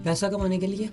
पैसा कमाने के लिए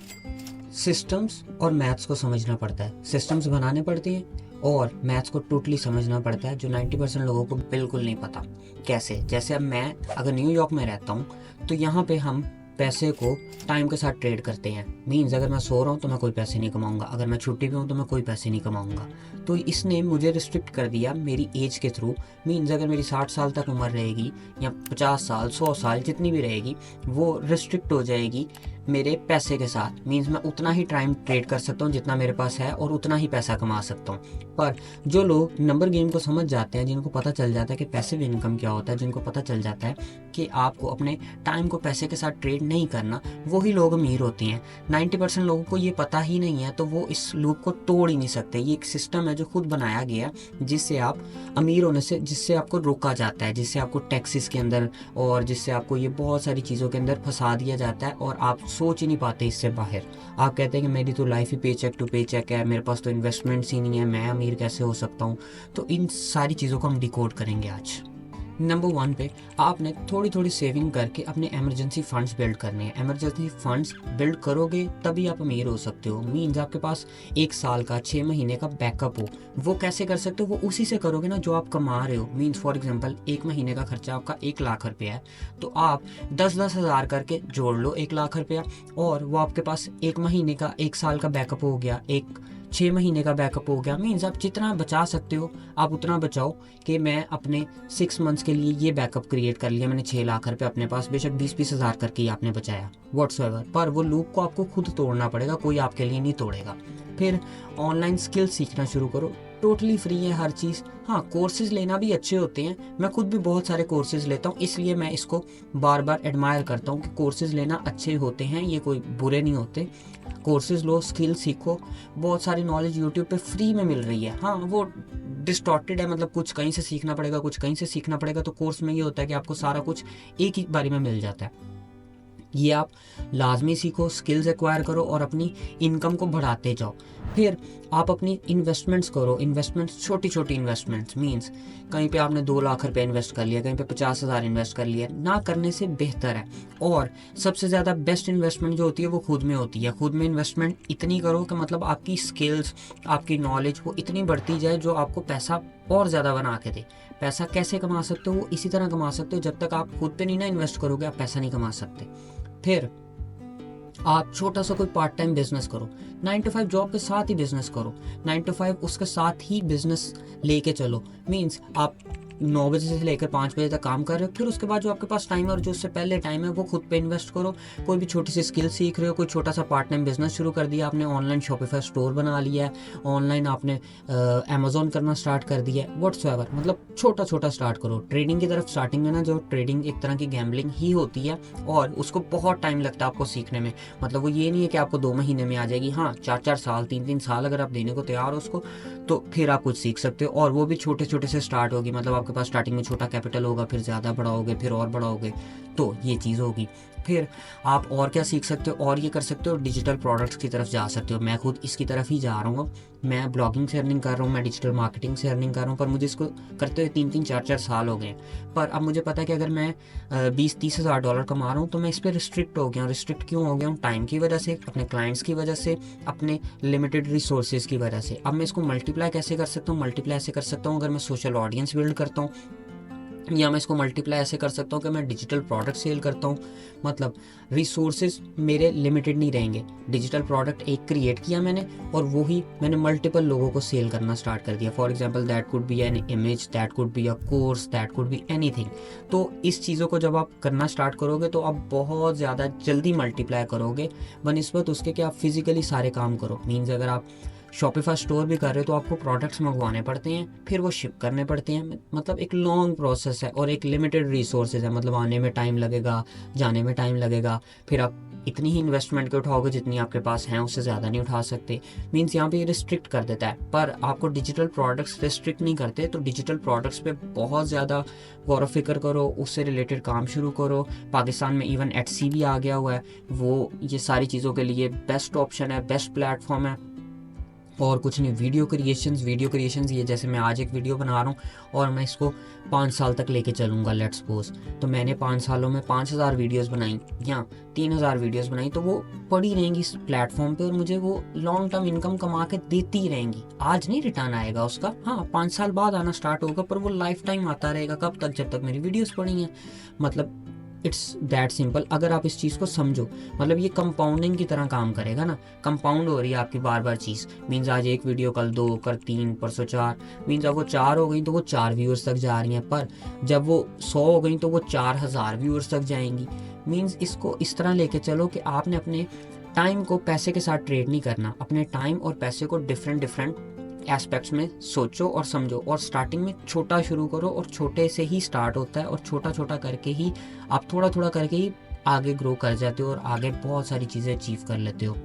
सिस्टम्स और मैथ्स को समझना पड़ता है, सिस्टम्स बनाने पड़ते हैं और मैथ्स को टोटली समझना पड़ता है, जो 90% लोगों को बिल्कुल नहीं पता। कैसे? जैसे अब मैं अगर न्यूयॉर्क में रहता हूँ तो यहाँ पे हम पैसे को टाइम के साथ ट्रेड करते हैं। मीन्स अगर मैं सो रहा हूँ तो मैं कोई पैसे नहीं कमाऊंगा, अगर मैं छुट्टी पे हूँ तो मैं कोई पैसे नहीं कमाऊंगा। तो इसने मुझे रिस्ट्रिक्ट कर दिया मेरी एज के थ्रू। मीन्स अगर मेरी 60 साल तक उम्र रहेगी या 50 साल 100 साल जितनी भी रहेगी, वो रिस्ट्रिक्ट हो जाएगी मेरे पैसे के साथ। मीन्स मैं उतना ही टाइम ट्रेड कर सकता हूँ जितना मेरे पास है और उतना ही पैसा कमा सकता हूँ। पर जो लोग नंबर गेम को समझ जाते हैं, जिनको पता चल जाता है कि पैसिव इनकम क्या होता है, जिनको पता चल जाता है कि आपको अपने टाइम को पैसे के साथ ट्रेड नहीं करना, वही लोग अमीर होते हैं। 90% लोगों को ये पता ही नहीं है, तो वो इस लूप को तोड़ ही नहीं सकते। ये एक सिस्टम है जो खुद बनाया गया है, जिससे आप अमीर होने से, जिससे आपको रोका जाता है, जिससे आपको टैक्सेस के अंदर और जिससे आपको ये बहुत सारी चीज़ों के अंदर फंसा दिया जाता है और आप सोच ही नहीं पाते इससे बाहर। आप कहते हैं कि मेरी तो लाइफ ही पे चेक टू पे चेक है, मेरे पास तो इन्वेस्टमेंट्स ही नहीं है, मैं अमीर कैसे हो सकता हूँ। तो इन सारी चीज़ों को हम डिकोड करेंगे आज। नंबर 1 पे आपने थोड़ी थोड़ी सेविंग करके अपने इमरजेंसी फंड्स बिल्ड करने हैं। इमरजेंसी फंड्स बिल्ड करोगे तभी आप अमीर हो सकते हो। मीन्स आपके पास 1 साल का 6 महीने का बैकअप हो। वो कैसे कर सकते हो? वो उसी से करोगे ना जो आप कमा रहे हो। मीन्स फॉर एग्जांपल 1 महीने का खर्चा आपका 1 लाख रुपया है, तो आप 10-10 हज़ार करके जोड़ लो 1 लाख रुपया, और वो आपके पास 1 महीने का 1 साल का बैकअप हो गया, एक 6 महीने का बैकअप हो गया। मीन्स आप जितना बचा सकते हो आप उतना बचाओ कि मैं अपने 6 मंथ्स के लिए ये बैकअप क्रिएट कर लिया। मैंने 6 लाख रुपए अपने पास, बेशक 20-20 हज़ार करके ही आपने बचाया व्हाट्सएवर, पर वो लूप को आपको खुद तोड़ना पड़ेगा, कोई आपके लिए नहीं तोड़ेगा। फिर ऑनलाइन स्किल सीखना शुरू करो, टोटली फ्री है हर चीज़। हाँ, कोर्सेज लेना भी अच्छे होते हैं, मैं खुद भी बहुत सारे कोर्सेज लेता हूँ, इसलिए मैं इसको बार बार एडमायर करता हूँ कि कोर्सेज लेना अच्छे होते हैं, ये कोई बुरे नहीं होते। कोर्सेज लो, स्किल सीखो, बहुत सारी नॉलेज यूट्यूब पे फ्री में मिल रही है। हाँ, वो डिस्टॉर्टेड है, मतलब कुछ कहीं से सीखना पड़ेगा, कुछ कहीं से सीखना पड़ेगा। तो कोर्स में ये होता है कि आपको सारा कुछ एक ही बारी में मिल जाता है। ये आप लाजमी सीखो, स्किल्स एक्वायर करो और अपनी इनकम को बढ़ाते जाओ। फिर आप अपनी इन्वेस्टमेंट्स करो, इन्वेस्टमेंट्स छोटी छोटी इन्वेस्टमेंट्स। मीन्स कहीं पे आपने 2 लाख रुपए इन्वेस्ट कर लिया, कहीं पे 50 हज़ार इन्वेस्ट कर लिया, ना करने से बेहतर है। और सबसे ज़्यादा बेस्ट इन्वेस्टमेंट जो होती है वो खुद में होती है। खुद में इन्वेस्टमेंट इतनी करो कि मतलब आपकी स्किल्स, आपकी नॉलेज वो इतनी बढ़ती जाए जो आपको पैसा और ज़्यादा बना के दे। पैसा कैसे कमा सकते हो? वो इसी तरह कमा सकते हो, जब तक आप खुद पे नहीं ना इन्वेस्ट करोगे आप पैसा नहीं कमा सकते। फिर आप छोटा सा कोई पार्ट टाइम बिजनेस करो, 9 to 5 जॉब के साथ ही बिजनेस करो, 9 to 5 उसके साथ ही बिजनेस लेके चलो। मीन्स आप 9 बजे से लेकर 5 बजे तक काम कर रहे हो, फिर उसके बाद जो आपके पास टाइम है और जो उससे पहले टाइम है वो खुद पे इन्वेस्ट करो। कोई भी छोटी सी स्किल सीख रहे हो, कोई छोटा सा पार्ट टाइम बिजनेस शुरू कर दिया आपने, ऑनलाइन शॉपिफाई स्टोर बना लिया है, ऑनलाइन आपने अमेजोन करना स्टार्ट कर दिया है, व्हाट्सएवर, मतलब छोटा छोटा स्टार्ट करो। ट्रेडिंग की तरफ स्टार्टिंग में ना, जो ट्रेडिंग एक तरह की गैम्बलिंग ही होती है और उसको बहुत टाइम लगता है आपको सीखने में। मतलब वो ये नहीं है कि आपको 2 महीने में आ जाएगी। हाँ, 4-4 साल 3-3 साल अगर आप देने को तैयार हो उसको, तो फिर आप कुछ सीख सकते हो। और वो भी छोटे छोटे से स्टार्ट होगी, मतलब आपके पास स्टार्टिंग में छोटा कैपिटल होगा, फिर ज़्यादा बढ़ाओगे, फिर और बढ़ाओगे, तो ये चीज़ होगी। फिर आप और क्या सीख सकते हो? और ये कर सकते हो, डिजिटल प्रोडक्ट्स की तरफ जा सकते हो। मैं खुद इसकी तरफ ही जा रहा हूँ। मैं ब्लॉगिंग से अर्निंग कर रहा हूँ, मैं डिजिटल मार्केटिंग से अर्निंग कर रहा हूँ, पर मुझे इसको करते हुए 3-3 4-4 साल हो गए। पर अब मुझे पता है कि अगर मैं 20-30 हज़ार डॉलर कमा रहा हूँ तो मैं इस पर रिस्ट्रिक्ट हो गया हूँ। रिस्ट्रिक्ट क्यों हो गया हूँ? टाइम की वजह से, अपने क्लाइंट्स की वजह से, अपने लिमिटेड रिसोर्सेज की वजह से। अब मैं इसको मल्टीप्लाई कैसे कर सकता हूँ? मल्टीप्लाई ऐसे कर सकता हूँ, अगर मैं सोशल ऑडियंस बिल्ड करता हूँ, या मैं इसको मल्टीप्लाई ऐसे कर सकता हूँ कि मैं डिजिटल प्रोडक्ट सेल करता हूँ। मतलब रिसोर्सेज मेरे लिमिटेड नहीं रहेंगे। डिजिटल प्रोडक्ट एक क्रिएट किया मैंने और वो ही मैंने मल्टीपल लोगों को सेल करना स्टार्ट कर दिया। For example that could be an image, that could be a course, that could be anything. तो इस चीज़ों को जब आप करना स्टार्ट करोगे तो आप बहुत ज़्यादा जल्दी मल्टीप्लाई करोगे बनिस्बत उसके कि आप फिजिकली सारे काम करो। मीन्स अगर आप शॉपिफाई स्टोर भी कर रहे हो तो आपको प्रोडक्ट्स मंगवाने पड़ते हैं, फिर वो शिप करने पड़ते हैं। मतलब एक लॉन्ग प्रोसेस है और एक लिमिटेड रिसोर्सेज है। मतलब आने में टाइम लगेगा, जाने में टाइम लगेगा। फिर आप इतनी ही इन्वेस्टमेंट के उठाओगे जितनी आपके पास हैं, उससे ज़्यादा नहीं उठा सकते। मीन्स यहाँ पे रिस्ट्रिक्ट कर देता है, पर आपको डिजिटल प्रोडक्ट्स रिस्ट्रिक्ट नहीं करते। तो डिजिटल प्रोडक्ट्स पे बहुत ज़्यादा गौर फिक्र करो, उससे रिलेटेड काम शुरू करो। पाकिस्तान में इवन एटसी भी आ गया हुआ है, वो ये सारी चीज़ों के लिए बेस्ट ऑप्शन है, बेस्ट प्लेटफॉर्म है। और कुछ नहीं, वीडियो क्रिएशंस ये जैसे मैं आज एक वीडियो बना रहा हूँ और मैं इसको 5 साल तक लेके चलूँगा, लेट्स सपोज, तो मैंने 5 सालों में 5000 वीडियोस बनाई या 3000 वीडियोस बनाई, तो वो पड़ी रहेंगी इस प्लेटफॉर्म पे और मुझे वो लॉन्ग टर्म इनकम कमा के देती ही रहेंगी। आज नहीं रिटर्न आएगा उसका, हाँ 5 साल बाद आना स्टार्ट होगा, पर वो लाइफ टाइम आता रहेगा। कब तक? जब तक मेरी वीडियोस पड़ी हैं। मतलब इट्स दैट सिंपल। अगर आप इस चीज़ को समझो, मतलब ये कंपाउंडिंग की तरह काम करेगा ना, कंपाउंड हो रही है आपकी बार बार चीज़। मीन्स आज एक वीडियो, कल 2, कल 3, परसों 4, मीन्स अब वो 4 हो गई तो वो 4 व्यूअर्स तक जा रही हैं, पर जब वो 100 हो गई तो वो 4000 व्यूअर्स तक जाएंगी। मीन्स इसको इस तरह लेके चलो कि आपने अपने टाइम को पैसे के साथ ट्रेड नहीं करना, अपने टाइम और पैसे को डिफरेंट एस्पेक्ट्स में सोचो और समझो, और स्टार्टिंग में छोटा शुरू करो, और छोटे से ही स्टार्ट होता है, और छोटा छोटा करके ही आप थोड़ा थोड़ा करके ही आगे ग्रो कर जाते हो और आगे बहुत सारी चीज़ें अचीव कर लेते हो।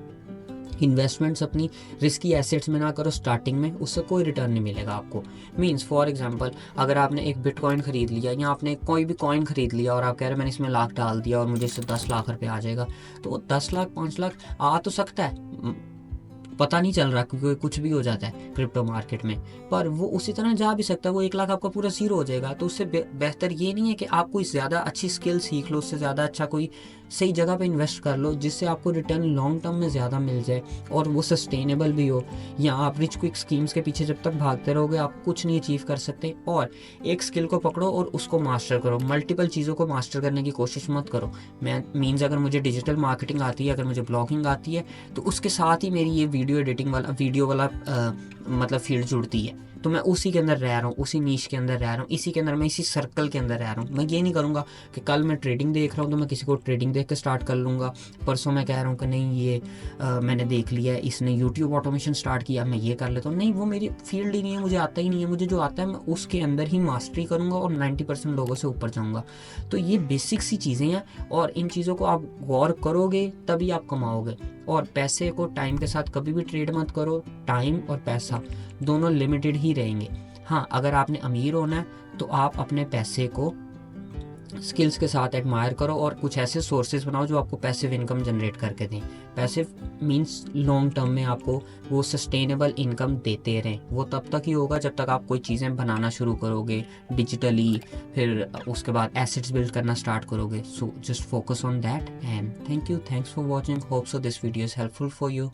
इन्वेस्टमेंट्स अपनी रिस्की एसेट्स में ना करो स्टार्टिंग में, उससे कोई रिटर्न नहीं मिलेगा आपको। मीन्स फॉर एग्जांपल, अगर आपने एक बिटकॉइन खरीद लिया या आपने कोई भी कॉइन खरीद लिया और आप कह रहे हैं मैंने इसमें लाख डाल दिया और मुझे इससे 10 लाख रुपए आ जाएगा, तो वो 10 लाख 5 लाख आ तो सकता है, पता नहीं चल रहा क्योंकि कुछ भी हो जाता है क्रिप्टो मार्केट में, पर वो उसी तरह जा भी सकता है। वो 1 लाख आपका पूरा जीरो हो जाएगा। तो उससे बेहतर ये नहीं है कि आप कोई ज़्यादा अच्छी स्किल सीख लो, उससे ज़्यादा अच्छा कोई सही जगह पे इन्वेस्ट कर लो जिससे आपको रिटर्न लॉन्ग टर्म में ज़्यादा मिल जाए और वो सस्टेनेबल भी हो। या आप रिच क्विक स्कीम्स के पीछे जब तक भागते रहोगे आप कुछ नहीं अचीव कर सकते। और एक स्किल को पकड़ो और उसको मास्टर करो, मल्टीपल चीज़ों को मास्टर करने की कोशिश मत करो। मैं मीन्स अगर मुझे डिजिटल मार्केटिंग आती है, अगर मुझे ब्लॉगिंग आती है, तो उसके साथ ही मेरी ये वीडियो एडिटिंग वाला मतलब फील्ड जुड़ती है, तो मैं उसी के अंदर रह रहा हूँ, उसी नीश के अंदर रह रहा हूँ, इसी के अंदर, मैं इसी सर्कल के अंदर रह रहा हूँ। मैं ये नहीं करूँगा कि कल मैं ट्रेडिंग देख रहा हूँ तो मैं किसी को ट्रेडिंग देख के स्टार्ट कर लूँगा, परसों मैं कह रहा हूँ कि नहीं ये मैंने देख लिया है, इसने यूट्यूब ऑटोमेशन स्टार्ट किया, मैं ये कर लेता हूँ। नहीं, वो मेरी फील्ड ही नहीं है, मुझे आता ही नहीं है। मुझे जो आता है मैं उसके अंदर ही मास्टरी करूँगा और 90% लोगों से ऊपर जाऊँगा। तो ये बेसिक सी चीज़ें हैं और इन चीज़ों को आप गौर करोगे तभी आप कमाओगे। और पैसे को टाइम के साथ कभी भी ट्रेड मत करो, टाइम और पैसा दोनों लिमिटेड ही रहेंगे। हाँ, अगर आपने अमीर होना है तो आप अपने पैसे को स्किल्स के साथ एडमायर करो और कुछ ऐसे सोर्सेज बनाओ जो आपको पैसिव इनकम जनरेट करके दें। पैसिव मींस लॉन्ग टर्म में आपको वो सस्टेनेबल इनकम देते रहें। वो तब तक ही होगा जब तक आप कोई चीज़ें बनाना शुरू करोगे डिजिटली, फिर उसके बाद एसेट्स बिल्ड करना स्टार्ट करोगे। So just focus on that and thank you, thanks for watching, hope so this video is helpful for you.